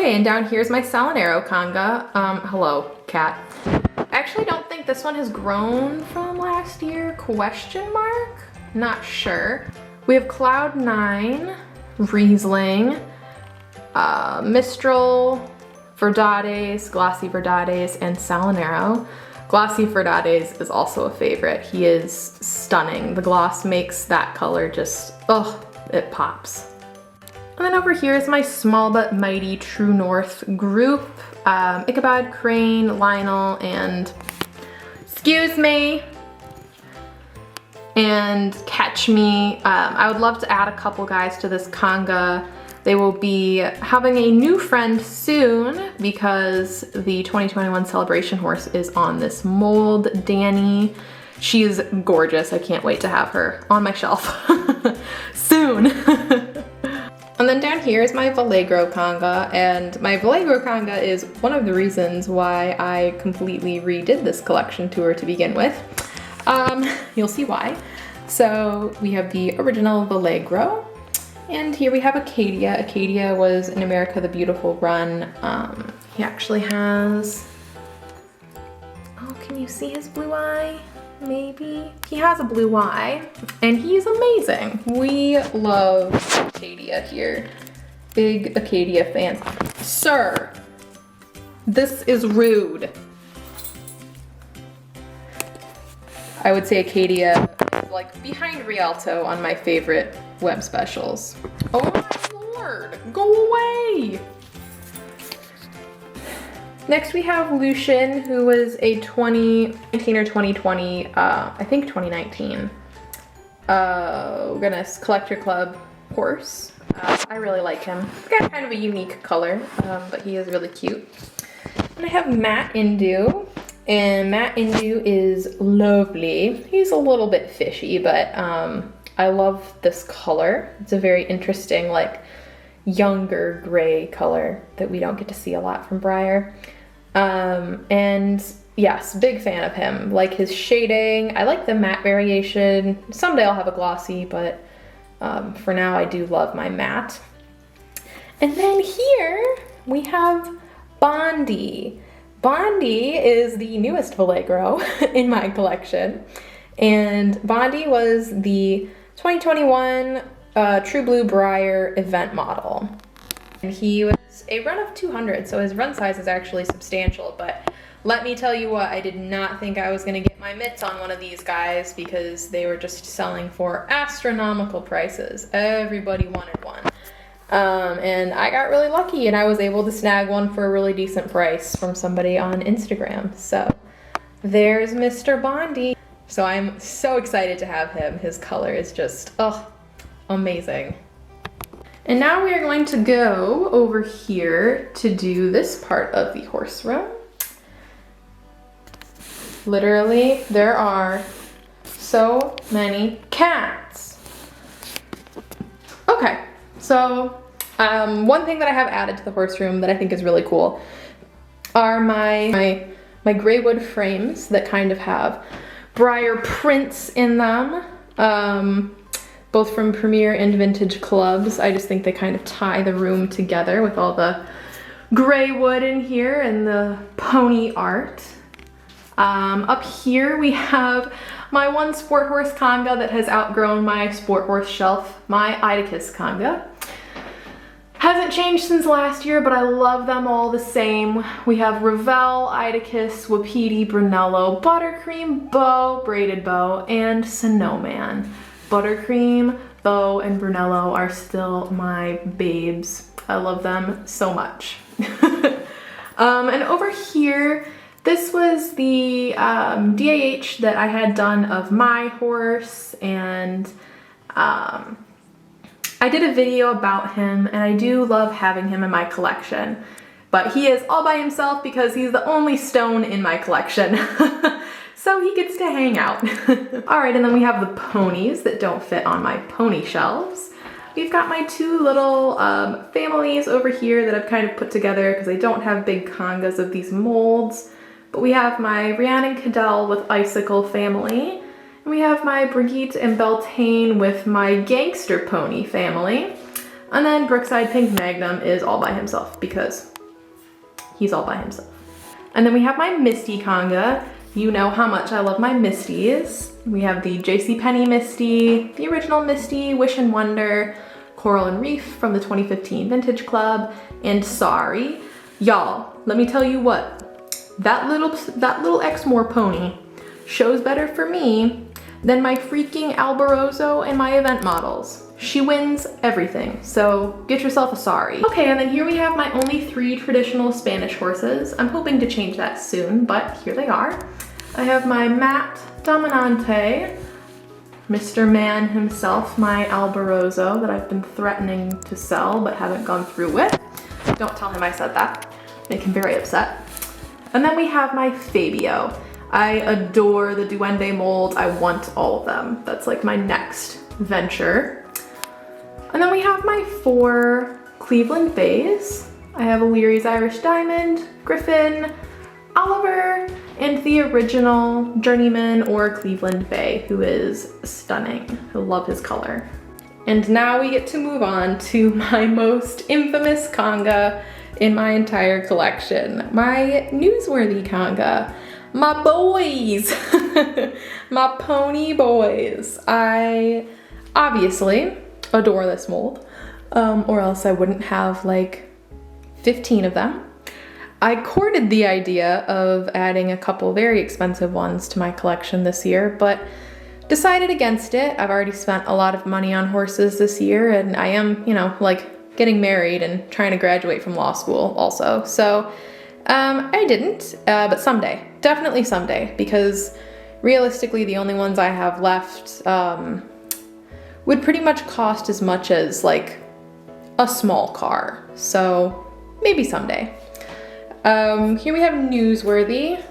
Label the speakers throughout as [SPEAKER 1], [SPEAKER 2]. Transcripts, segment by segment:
[SPEAKER 1] Okay, and down here's my Salinero conga. Hello, cat. I actually don't think this one has grown from last year, question mark? Not sure. We have Cloud 9, Riesling, Mistral, Verdades, Glossy Verdades, and Salinero. Glossy Verdades is also a favorite. He is stunning. The gloss makes that color just, oh, it pops. And then over here is my small but mighty True North group. Ichabod, Crane, Lionel, and, excuse me, and Catch Me. I would love to add a couple guys to this conga. They will be having a new friend soon because the 2021 celebration horse is on this mold, Danny. She's gorgeous. I can't wait to have her on my shelf soon. And then down here is my Vallegro conga, and my Vallegro conga is one of the reasons why I completely redid this collection tour to begin with. You'll see why. So we have the original Vallegro, and here we have Acadia. Acadia was in America the Beautiful run. He actually has, oh, can you see his blue eye? Maybe. He has a blue eye, and he's amazing. We love Acadia here. Big Acadia fans. Sir, this is rude. I would say Acadia is like behind Rialto on my favorite web specials. Oh my lord, go away! Next we have Lucian, who was a 2019 or 2020, I think 2019, goodness, Collector Club horse. I really like him. He's got kind of a unique color, but he is really cute. And I have Matt Indoo, and Matt Indoo is lovely. He's a little bit fishy, but I love this color. It's a very interesting, like, younger gray color that we don't get to see a lot from Breyer. And yes, big fan of him. Like his shading. I like the matte variation. Someday I'll have a glossy, but for now I do love my matte. And then here we have Bondi. Bondi is the newest Vallegro in my collection. And Bondi was the 2021 True Blue Breyer event model. And he was a run of 200, so his run size is actually substantial, but let me tell you what, I did not think I was gonna get my mitts on one of these guys because they were just selling for astronomical prices. Everybody wanted one. And I got really lucky and I was able to snag one for a really decent price from somebody on Instagram. So there's Mr. Bondi. So I'm so excited to have him. His color is just, oh, amazing. And now we are going to go over here to do this part of the horse room. Literally, there are so many cats. Okay, so one thing that I have added to the horse room that I think is really cool are my gray wood frames that kind of have Breyer prints in them. Both from Premier and Vintage Clubs. I just think they kind of tie the room together with all the gray wood in here and the pony art. Up here we have my one sport horse conga that has outgrown my sport horse shelf, my Idicus conga. Hasn't changed since last year, but I love them all the same. We have Ravel, Idicus, Wapiti, Brunello, Buttercream, Bow, Braided Bow, and Snowman. Buttercream, Bow, and Brunello are still my babes. I love them so much. And over here, this was the DAH that I had done of my horse, and I did a video about him, and I do love having him in my collection. But he is all by himself because he's the only stone in my collection. So he gets to hang out. All right, and then we have the ponies that don't fit on my pony shelves. We've got my two little families over here that I've kind of put together because I don't have big congas of these molds. But we have my Rhiannon Cadell with Icicle family. And we have my Brigitte and Beltane with my Gangster Pony family. And then Brookside Pink Magnum is all by himself because he's all by himself. And then we have my Misty Conga. You know how much I love my Misties. We have the JCPenney Misty, the original Misty, Wish and Wonder, Coral and Reef from the 2015 Vintage Club, and Sorry. Y'all, let me tell you what, that little Exmoor pony shows better for me than my freaking Alborozo and my event models. She wins everything, so get yourself a Sorry. Okay, and then here we have my only 3 traditional Spanish horses. I'm hoping to change that soon, but here they are. I have my Matt Dominante, Mr. Man himself, my Alborozo that I've been threatening to sell but haven't gone through with. Don't tell him I said that, make him very upset. And then we have my Fabio. I adore the Duende molds. I want all of them. That's like my next venture. And then we have my 4 Cleveland Bays. I have O'Leary's Irish Diamond, Griffin, Oliver, and the original Journeyman or Cleveland Bay, who is stunning. I love his color. And now we get to move on to my most infamous Conga in my entire collection. My newsworthy Conga. My boys, my pony boys. I obviously adore this mold, or else I wouldn't have like 15 of them. I courted the idea of adding a couple very expensive ones to my collection this year, but decided against it. I've already spent a lot of money on horses this year, and I am, you know, like getting married and trying to graduate from law school also. So I didn't, but someday, definitely someday, because realistically the only ones I have left would pretty much cost as much as like a small car. So maybe someday. Here we have newsworthy.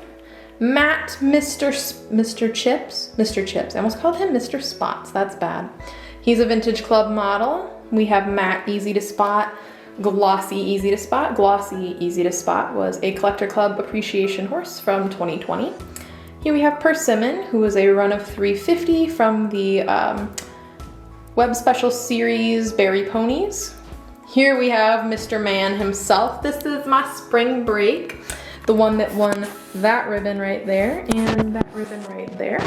[SPEAKER 1] Matt Mr. Chips. I almost called him Mr. Spots. That's bad. He's a Vintage Club model. We have Matt Easy to Spot, Glossy Easy to Spot. Glossy Easy to Spot was a Collector Club appreciation horse from 2020. Here we have Persimmon, who was a run of 350 from the Web Special Series Berry Ponies. Here we have Mr. Man himself. This is my Spring Break, the one that won that ribbon right there and that ribbon right there.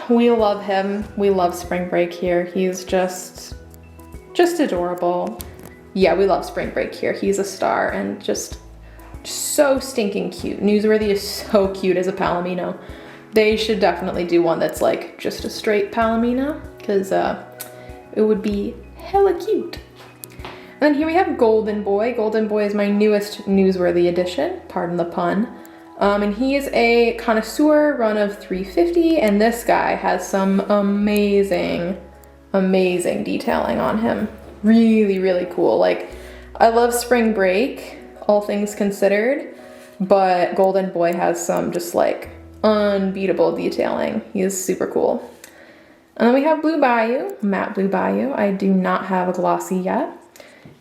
[SPEAKER 1] We love him. We love Spring Break here. He's just adorable. Yeah, we love Spring Break here. He's a star and just so stinking cute. Newsworthy is so cute as a Palomino. They should definitely do one that's like just a straight Palomino, because it would be hella cute. And then here we have Golden Boy. Golden Boy is my newest newsworthy addition, pardon the pun. And he is a connoisseur run of 350, and this guy has some amazing detailing on him. Really, really cool. Like, I love Spring Break, all things considered, but Golden Boy has some just like unbeatable detailing. He is super cool. And then we have Blue Bayou, Matte Blue Bayou. I do not have a Glossy yet.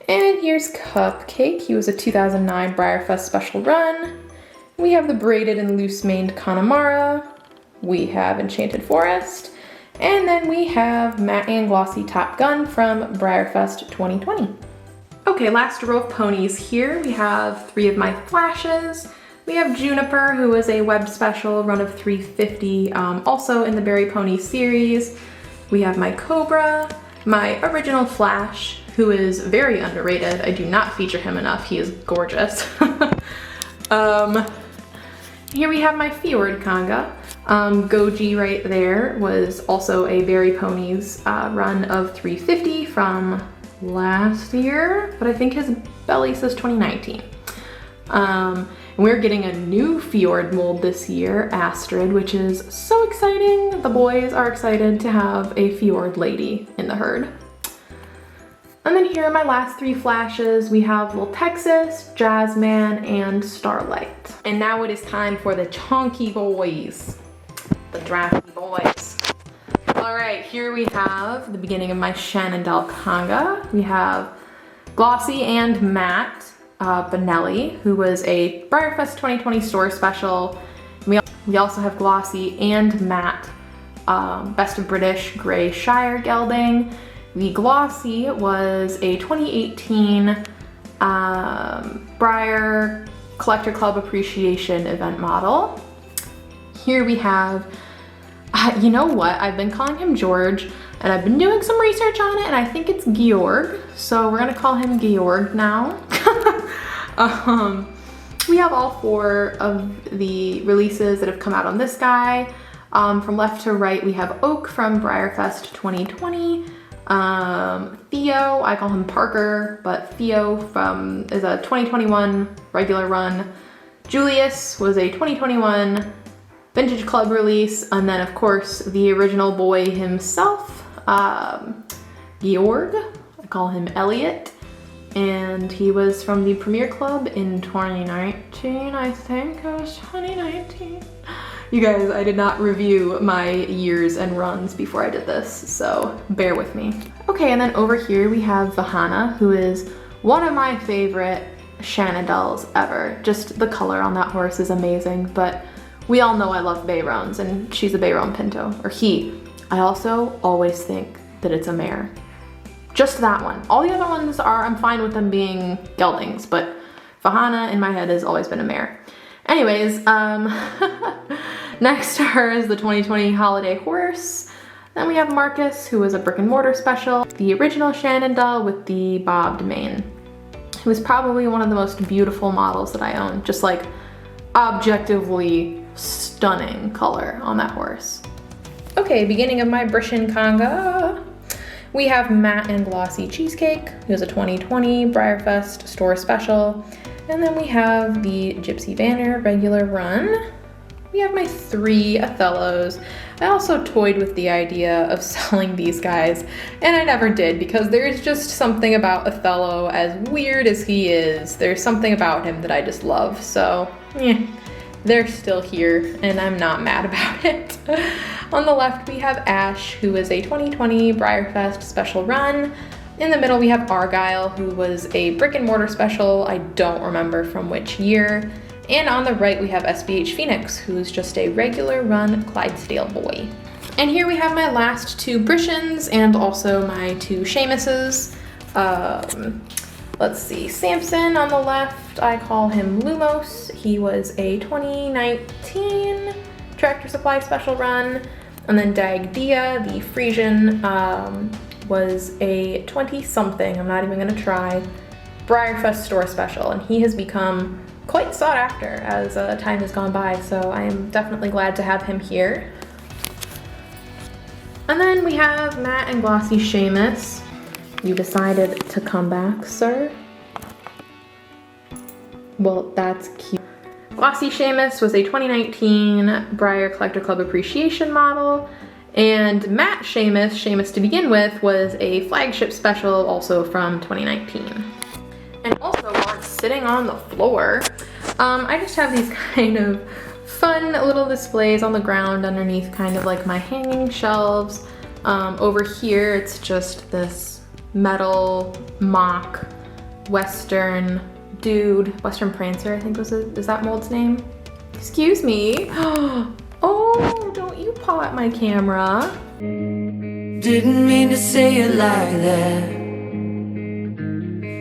[SPEAKER 1] And here's Cupcake. He was a 2009 Briarfest special run. We have the braided and loose maned Connemara. We have Enchanted Forest. And then we have Matte and Glossy Top Gun from Briarfest 2020. Okay, last row of ponies here. We have 3 of my flashes. We have Juniper, who is a web special run of 350, also in the Berry Pony series. We have my Cobra, my original Flash, who is very underrated. I do not feature him enough. He is gorgeous. Here we have my Fjord Conga. Goji right there was also a Berry Ponies run of 350 from last year, but I think his belly says 2019. And we're getting a new Fjord mold this year, Astrid, which is so exciting. The boys are excited to have a Fjord lady in the herd. And then here are my last 3 flashes. We have Little Texas, Jazzman, and Starlight. And now it is time for the chunky boys, the drafty boys. All right, here we have the beginning of my Shenandoah Conga. We have Glossy and Matte Benelli, who was a Briarfest 2020 store special. We also have Glossy and Matte Best of British Grey Shire Gelding. The Glossy was a 2018 Briar Collector Club Appreciation Event model. Here we have, you know what? I've been calling him George, and I've been doing some research on it, and I think it's Georg. So we're gonna call him Georg now. We have all 4 of the releases that have come out on this guy. From left to right, we have Oak from Briarfest 2020. Theo, I call him Parker, but Theo is a 2021 regular run. Julius was a 2021 Vintage Club release, and then of course the original boy himself, Georg, I call him Elliot, and he was from the Premier Club in 2019, I think it was 2019. You guys, I did not review my years and runs before I did this, so bear with me. Okay, and then over here we have Vahana, who is one of my favorite Shenandels ever. Just the color on that horse is amazing, but we all know I love Bayrons, and she's a Bayron Pinto, or he. I also always think that it's a mare. Just that one. All the other ones I'm fine with them being geldings, but Vahana in my head has always been a mare. Anyways, next to her is the 2020 Holiday Horse. Then we have Marcus, who was a brick and mortar special, the original Shenandoah with the bobbed mane. It was probably one of the most beautiful models that I own, just like objectively stunning color on that horse. Okay, beginning of my Brishin Conga. We have Matte and Glossy Cheesecake, who is a 2020 Briarfest store special. And then we have the Gypsy Banner regular run. We have my 3 Othellos. I also toyed with the idea of selling these guys, and I never did, because there's just something about Othello, as weird as he is, there's something about him that I just love, so yeah. They're still here, and I'm not mad about it. On the left, we have Ash, who is a 2020 Briarfest special run. In the middle, we have Argyle, who was a brick and mortar special. I don't remember from which year. And on the right, we have SBH Phoenix, who's just a regular run Clydesdale boy. And here we have my last 2 Brishans and also my 2 Sheamuses. Let's see, Samson on the left, I call him Lumos. He was a 2019 Tractor Supply special run. And then Dagdia, the Frisian, was a 20-something, I'm not even gonna try, Briarfest store special. And he has become quite sought after as time has gone by, so I am definitely glad to have him here. And then we have Matte and Glossy Sheamus. You decided to come back, sir? Well, that's cute. Glossy Sheamus was a 2019 Briar Collector Club Appreciation model, and Matte Sheamus, Sheamus to begin with, was a flagship special also from 2019. And also, while it's sitting on the floor, I just have these kind of fun little displays on the ground underneath kind of like my hanging shelves. Over here, it's just this metal mock Western dude, Western Prancer, I think is that mold's name? Excuse me. Oh, don't you paw at my camera. Didn't mean to say it like that.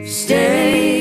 [SPEAKER 1] Stay